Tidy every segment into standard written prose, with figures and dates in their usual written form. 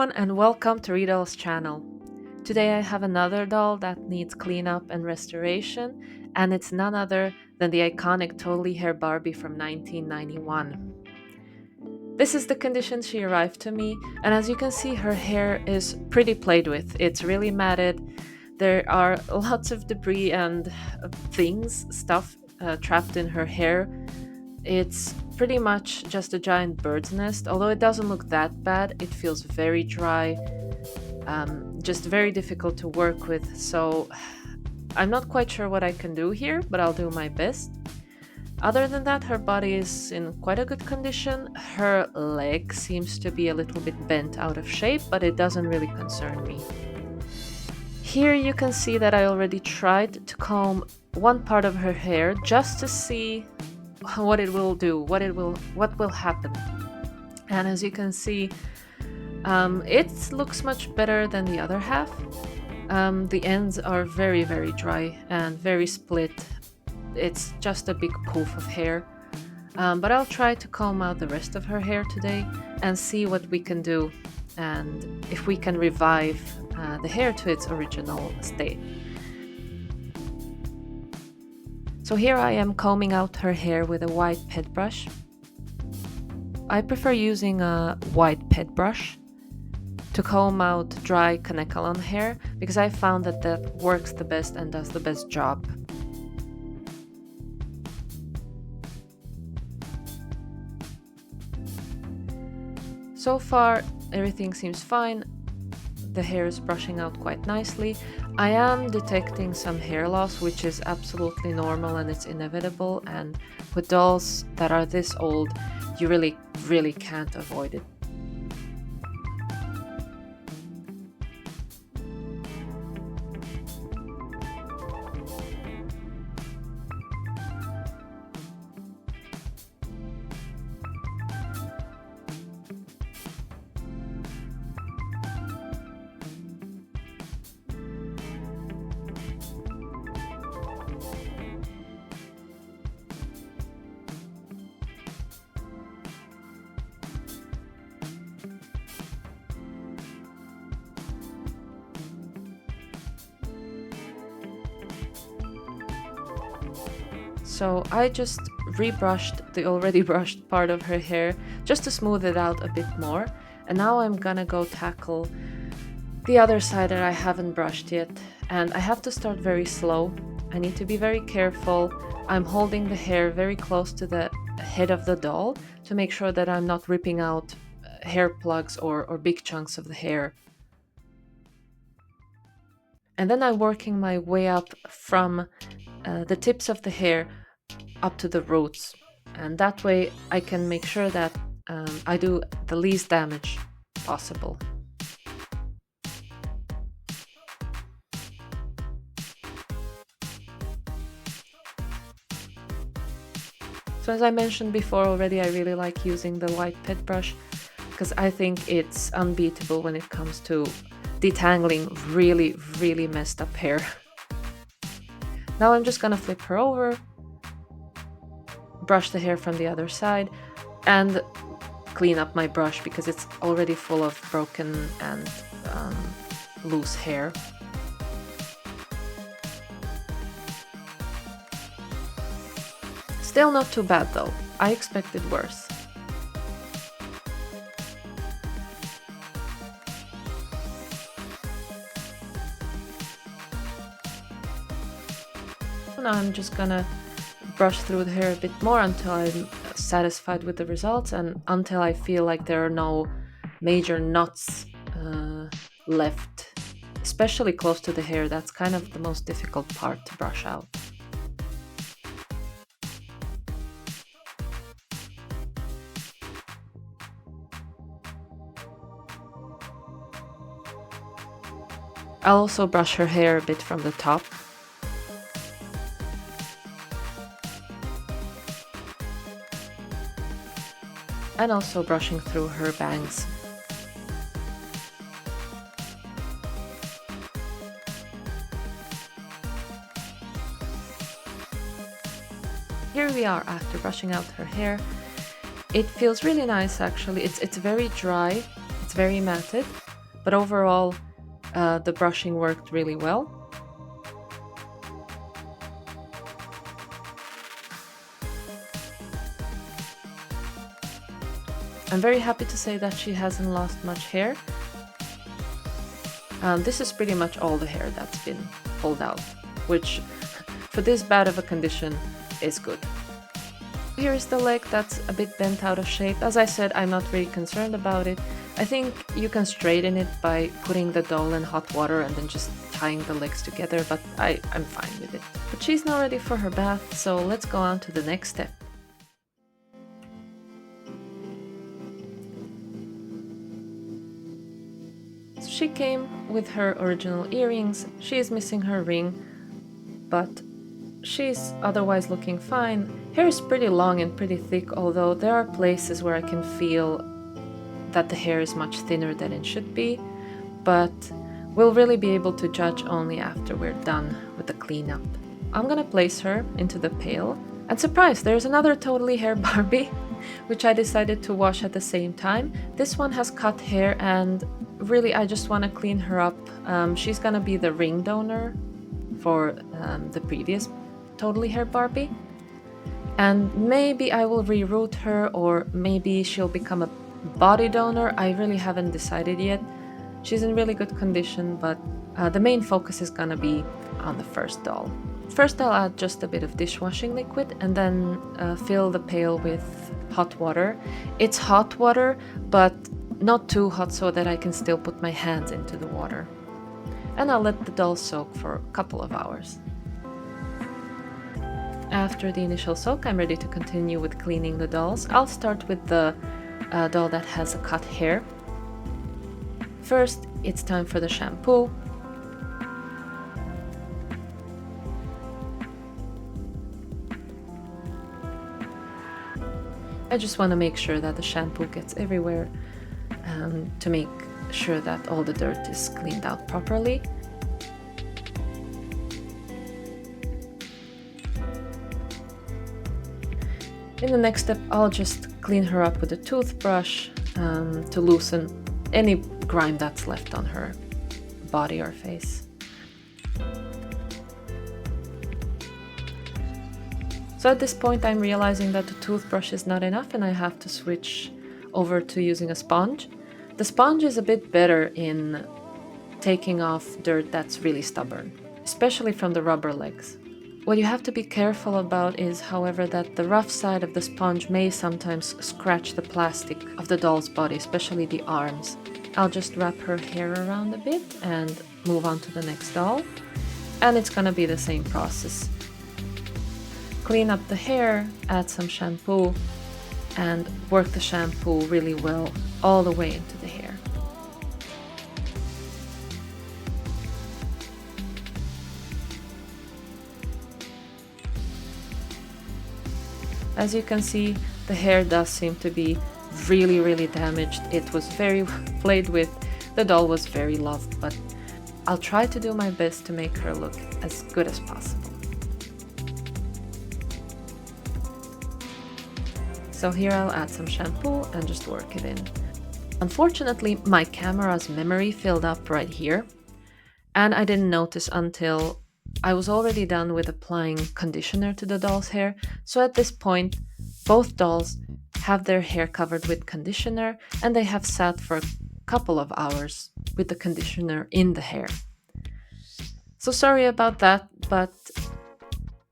everyone and welcome to Riddle's channel. Today I have another doll that needs cleanup and restoration, and it's none other than the iconic Totally Hair Barbie from 1991. This is the condition she arrived to me, and as you can see her hair is pretty played with. It's really matted, there are lots of debris and stuff trapped in her hair. It's pretty much just a giant bird's nest, although it doesn't look that bad. It feels very dry, just very difficult to work with, so I'm not quite sure what I can do here, but I'll do my best. Other than that, her body is in quite a good condition. Her leg seems to be a little bit bent out of shape, but it doesn't really concern me. Here you can see that I already tried to comb one part of her hair just to see what it will do, what will happen. And as you can see, it looks much better than the other half. The ends are very, very dry and very split. It's just a big poof of hair. But I'll try to comb out the rest of her hair today and see what we can do and if we can revive the hair to its original state. So here I am combing out her hair with a white pet brush. I prefer using a white pet brush to comb out dry Kanekalon hair because I found that that works the best and does the best job. So far, everything seems fine. The hair is brushing out quite nicely. I am detecting some hair loss, which is absolutely normal and it's inevitable. And with dolls that are this old, you really can't avoid it. So I just rebrushed the already brushed part of her hair just to smooth it out a bit more. And now I'm gonna go tackle the other side that I haven't brushed yet. And I have to start very slow. I need to be very careful. I'm holding the hair very close to the head of the doll to make sure that I'm not ripping out hair plugs or big chunks of the hair. And then I'm working my way up from the tips of the hair up to the roots, and that way I can make sure that I do the least damage possible. So as I mentioned before already, I really like using the white pet brush because I think it's unbeatable when it comes to detangling really messed up hair. Now I'm just gonna flip her over, brush the hair from the other side, and clean up my brush because it's already full of broken and loose hair. Still not too bad though. I expected worse. So now I'm just gonna brush through the hair a bit more until I'm satisfied with the results and until I feel like there are no major knots left, especially close to the hair. That's kind of the most difficult part to brush out. I'll also brush her hair a bit from the top. And also brushing through her bangs. Here we are after brushing out her hair. It feels really nice actually. It's very dry, it's very matted. but overall the brushing worked really well. I'm very happy to say that she hasn't lost much hair. This is pretty much all the hair that's been pulled out, which for this bad of a condition is good. Here is the leg that's a bit bent out of shape. As I said, I'm not really concerned about it. I think you can straighten it by putting the doll in hot water and then just tying the legs together, but I'm fine with it. But she's now ready for her bath, so let's go on to the next step. So she came with her original earrings. She is missing her ring, but she's otherwise looking fine. Hair is pretty long and pretty thick, although there are places where I can feel that the hair is much thinner than it should be, but we'll really be able to judge only after we're done with the cleanup. I'm gonna place her into the pail, and surprise, there's another Totally Hair Barbie, which I decided to wash at the same time. This one has cut hair, and really I just want to clean her up. She's gonna be the ring donor for the previous Totally Hair Barbie, and maybe I will reroute her, or maybe she'll become a body donor. I really haven't decided yet. She's in really good condition, but the main focus is gonna be on the first doll. First I'll add just a bit of dishwashing liquid and then fill the pail with hot water. It's hot water, but not too hot so that I can still put my hands into the water. And I'll let the doll soak for a couple of hours. After the initial soak, I'm ready to continue with cleaning the dolls. I'll start with the doll that has a cut hair. First, it's time for the shampoo. I just want to make sure that the shampoo gets everywhere, to make sure that all the dirt is cleaned out properly. In the next step, I'll just clean her up with a toothbrush to loosen any grime that's left on her body or face. So at this point, I'm realizing that the toothbrush is not enough and I have to switch over to using a sponge. The sponge is a bit better in taking off dirt that's really stubborn, especially from the rubber legs. What you have to be careful about is, however, that the rough side of the sponge may sometimes scratch the plastic of the doll's body, especially the arms. I'll just wrap her hair around a bit and move on to the next doll. And it's gonna be the same process. Clean up the hair, add some shampoo, and work the shampoo really well all the way into the hair. As you can see, the hair does seem to be really damaged. It was very played with. The doll was very loved, but I'll try to do my best to make her look as good as possible. So here I'll add some shampoo and just work it in. Unfortunately, my camera's memory filled up right here, and I didn't notice until I was already done with applying conditioner to the doll's hair. So at this point, both dolls have their hair covered with conditioner and they have sat for a couple of hours with the conditioner in the hair. So sorry about that, but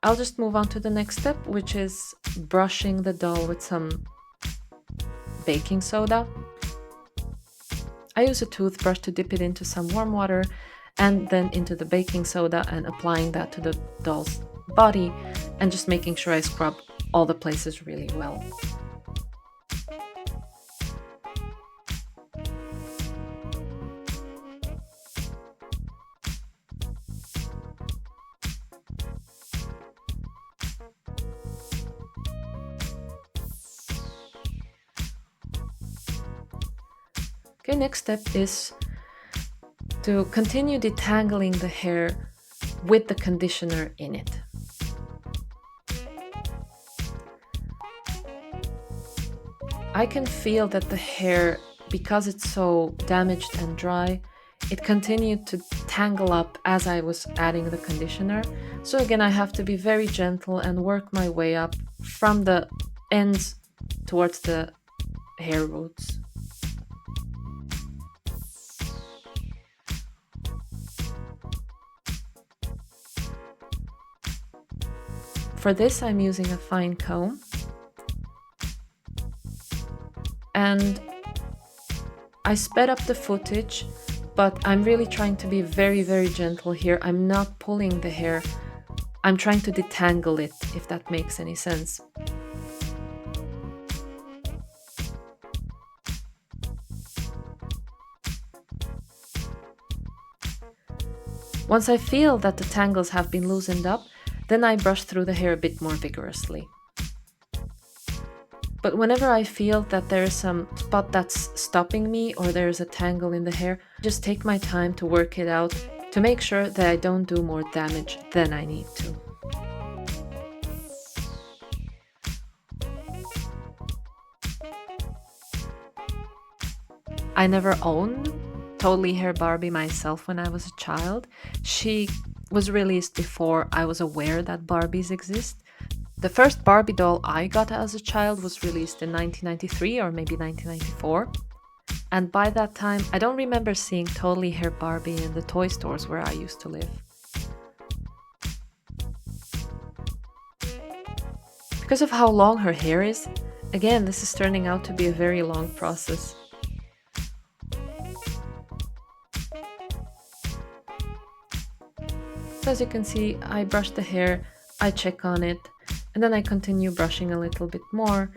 I'll just move on to the next step, which is brushing the doll with some baking soda. I use a toothbrush to dip it into some warm water and then into the baking soda and applying that to the doll's body and just making sure I scrub all the places really well. Okay, next step is to continue detangling the hair with the conditioner in it. I can feel that the hair because it's so damaged and dry, it continued to tangle up as I was adding the conditioner. So again, I have to be very gentle and work my way up from the ends towards the hair roots. For this, I'm using a fine comb, and I sped up the footage, but I'm really trying to be very, very gentle here. I'm not pulling the hair. I'm trying to detangle it, if that makes any sense. Once I feel that the tangles have been loosened up, then I brush through the hair a bit more vigorously. But whenever I feel that there is some spot that's stopping me or there's a tangle in the hair, I just take my time to work it out to make sure that I don't do more damage than I need to. I never owned Totally Hair Barbie myself when I was a child. She was released before I was aware that Barbies exist. The first Barbie doll I got as a child was released in 1993 or maybe 1994. And by that time, I don't remember seeing Totally Hair Barbie in the toy stores where I used to live. Because of how long her hair is, again, this is turning out to be a very long process. So as you can see, I brush the hair, I check on it, and then I continue brushing a little bit more,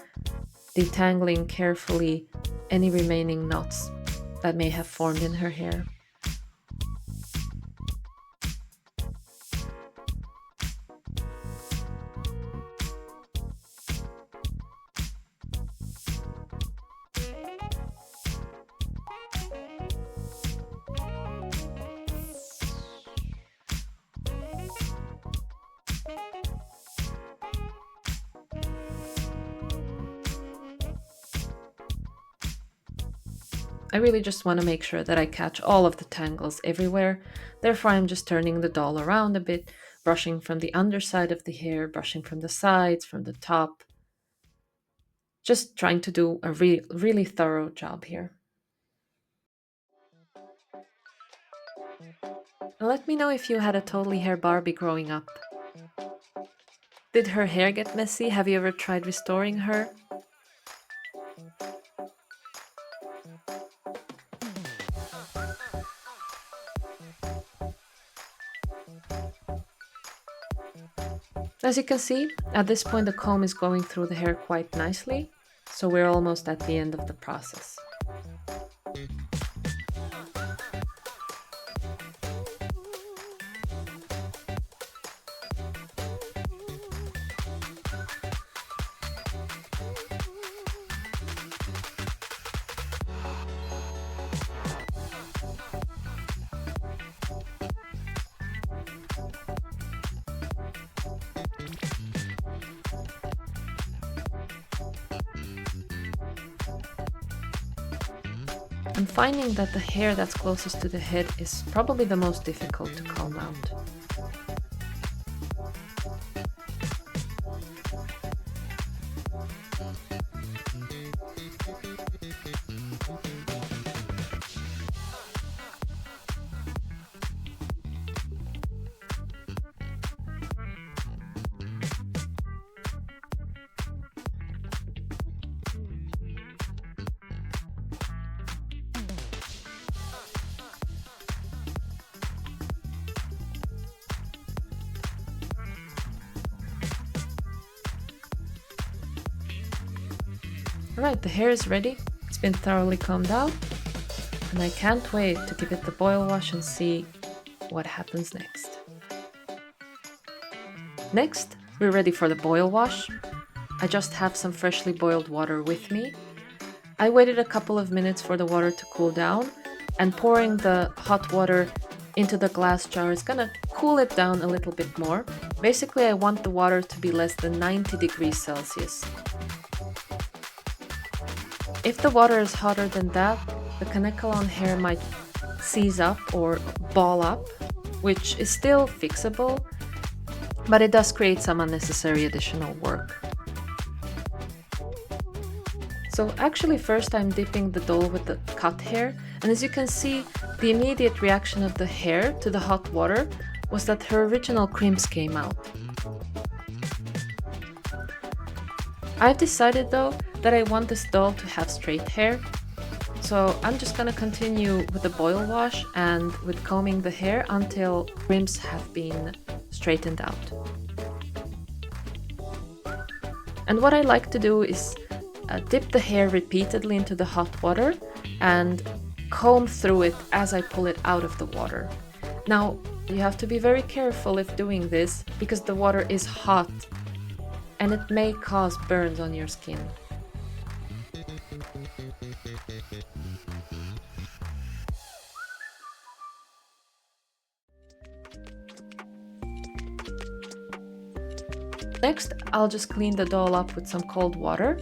detangling carefully any remaining knots that may have formed in her hair. I really just want to make sure that I catch all of the tangles everywhere. Therefore, I'm just turning the doll around a bit, brushing from the underside of the hair, brushing from the sides, from the top. Just trying to do a really thorough job here. And let me know if you had a Totally Hair Barbie growing up. Did her hair get messy? Have you ever tried restoring her? As you can see, at this point the comb is going through the hair quite nicely, so we're almost at the end of the process. I'm finding that the hair that's closest to the head is probably the most difficult to comb out. Alright, the hair is ready. It's been thoroughly combed out, and I can't wait to give it the boil wash and see what happens next. Next, we're ready for the boil wash. I just have some freshly boiled water with me. I waited a couple of minutes for the water to cool down, and pouring the hot water into the glass jar is gonna cool it down a little bit more. Basically, I want the water to be less than 90 degrees Celsius. If the water is hotter than that, the kanekalon hair might seize up or ball up, which is still fixable, but it does create some unnecessary additional work. So actually first I'm dipping the doll with the cut hair, and as you can see, the immediate reaction of the hair to the hot water was that her original crimps came out. I've decided though that I want this doll to have straight hair, so I'm just gonna continue with the boil wash and with combing the hair until crimps have been straightened out. And what I like to do is dip the hair repeatedly into the hot water and comb through it as I pull it out of the water. Now, you have to be very careful if doing this because the water is hot and it may cause burns on your skin. Next, I'll just clean the doll up with some cold water.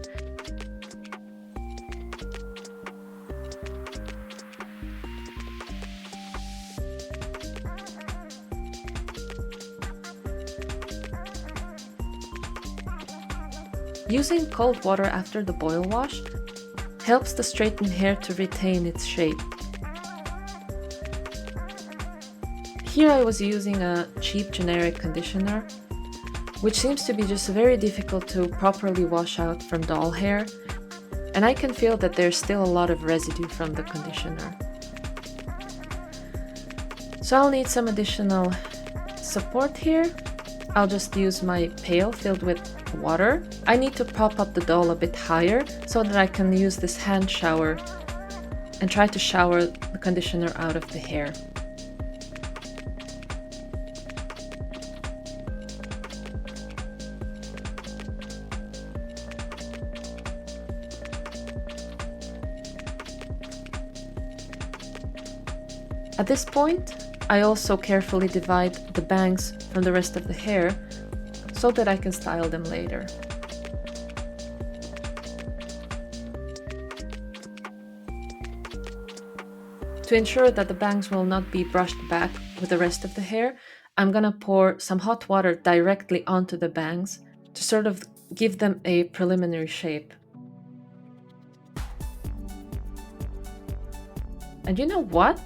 Using cold water after the boil wash helps the straightened hair to retain its shape. Here I was using a cheap generic conditioner, which seems to be just very difficult to properly wash out from doll hair, and I can feel that there's still a lot of residue from the conditioner. So I'll need some additional support here. I'll just use my pail filled with water. I need to prop up the doll a bit higher so that I can use this hand shower and try to shower the conditioner out of the hair. At this point, I also carefully divide the bangs from the rest of the hair so that I can style them later. To ensure that the bangs will not be brushed back with the rest of the hair, I'm gonna pour some hot water directly onto the bangs to sort of give them a preliminary shape. And you know what?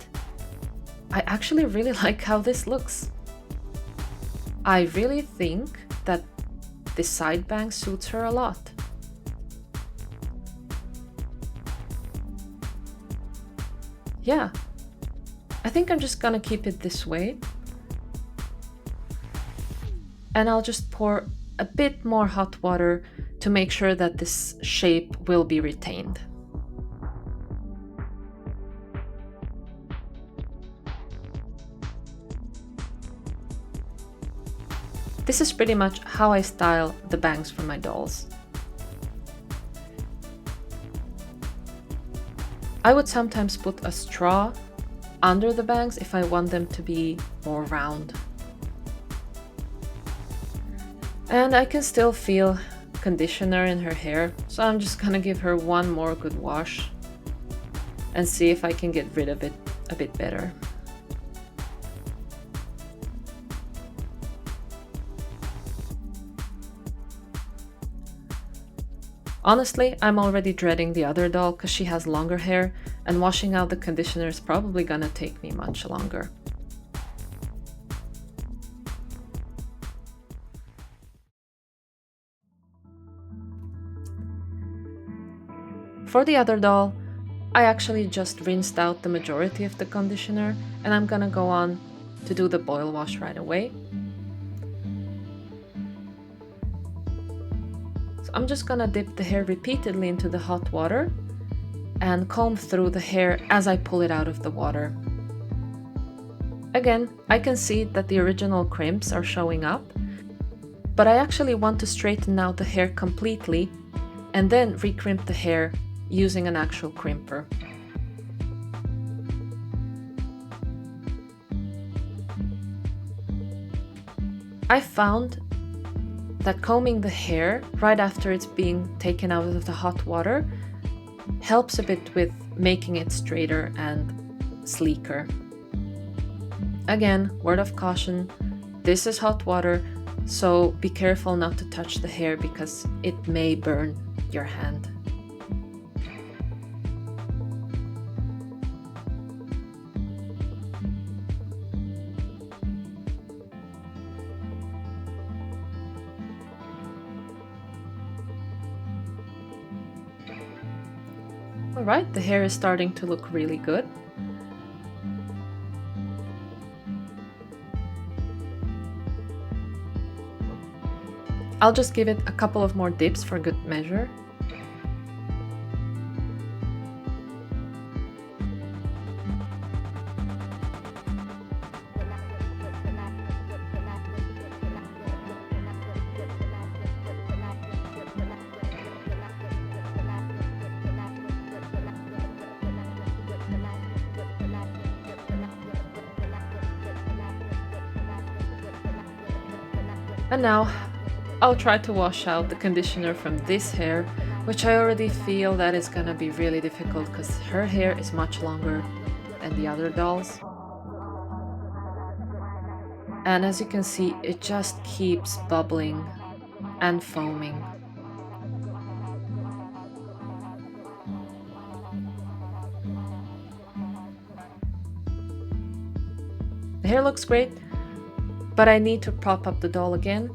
I actually really like how this looks. I really think that this side bang suits her a lot. Yeah, I think I'm just gonna keep it this way. And I'll just pour a bit more hot water to make sure that this shape will be retained. This is pretty much how I style the bangs for my dolls. I would sometimes put a straw under the bangs if I want them to be more round. And I can still feel conditioner in her hair, so I'm just gonna give her one more good wash and see if I can get rid of it a bit better. Honestly, I'm already dreading the other doll because she has longer hair, and washing out the conditioner is probably gonna take me much longer. For the other doll, I actually just rinsed out the majority of the conditioner, and I'm gonna go on to do the boil wash right away. I'm just gonna dip the hair repeatedly into the hot water and comb through the hair as I pull it out of the water. Again, I can see that the original crimps are showing up, but I actually want to straighten out the hair completely and then recrimp the hair using an actual crimper. I found that combing the hair right after it's being taken out of the hot water helps a bit with making it straighter and sleeker. Again, word of caution, this is hot water, so be careful not to touch the hair because it may burn your hand. Alright, the hair is starting to look really good. I'll just give it a couple of more dips for good measure. And now I'll try to wash out the conditioner from this hair, which I already feel that is gonna be really difficult because her hair is much longer than the other dolls. And as you can see, it just keeps bubbling and foaming. The hair looks great, but I need to prop up the doll again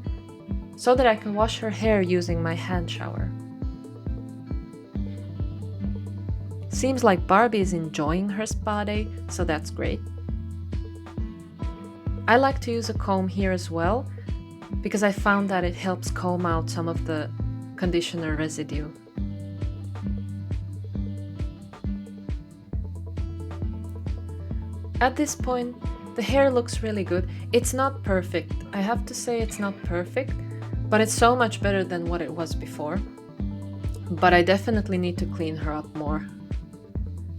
so that I can wash her hair using my hand shower. Seems like Barbie is enjoying her spa day, so that's great. I like to use a comb here as well, because I found that it helps comb out some of the conditioner residue. At this point, the hair looks really good. It's not perfect. I have to say it's not perfect, but it's so much better than what it was before. But I definitely need to clean her up more.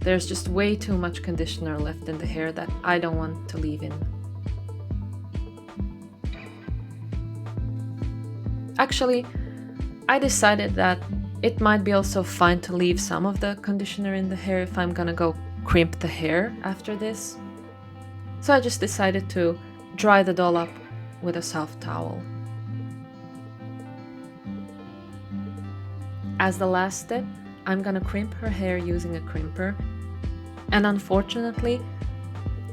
There's just way too much conditioner left in the hair that I don't want to leave in. Actually, I decided that it might be also fine to leave some of the conditioner in the hair if I'm gonna go crimp the hair after this. So I just decided to dry the doll up with a soft towel. As the last step, I'm gonna crimp her hair using a crimper. And unfortunately,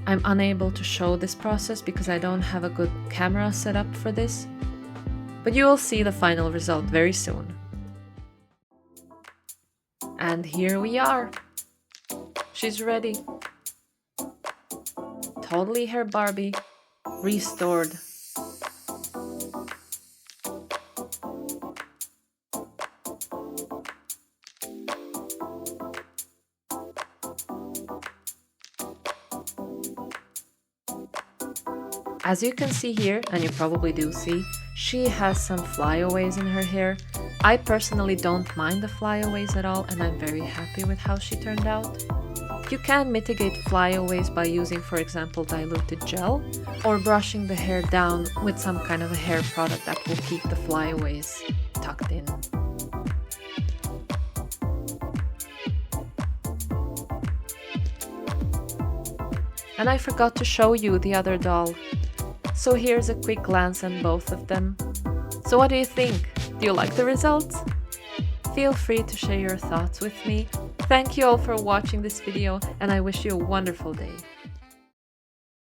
I'm unable to show this process because I don't have a good camera set up for this. But you will see the final result very soon. And here we are. She's ready. Totally Hair Barbie, restored. As you can see here, and you probably do see, she has some flyaways in her hair. I personally don't mind the flyaways at all, and I'm very happy with how she turned out. You can mitigate flyaways by using, for example, diluted gel, or brushing the hair down with some kind of a hair product that will keep the flyaways tucked in. And I forgot to show you the other doll. So here's a quick glance at both of them. So what do you think? Do you like the results? Feel free to share your thoughts with me. Thank you all for watching this video, and I wish you a wonderful day.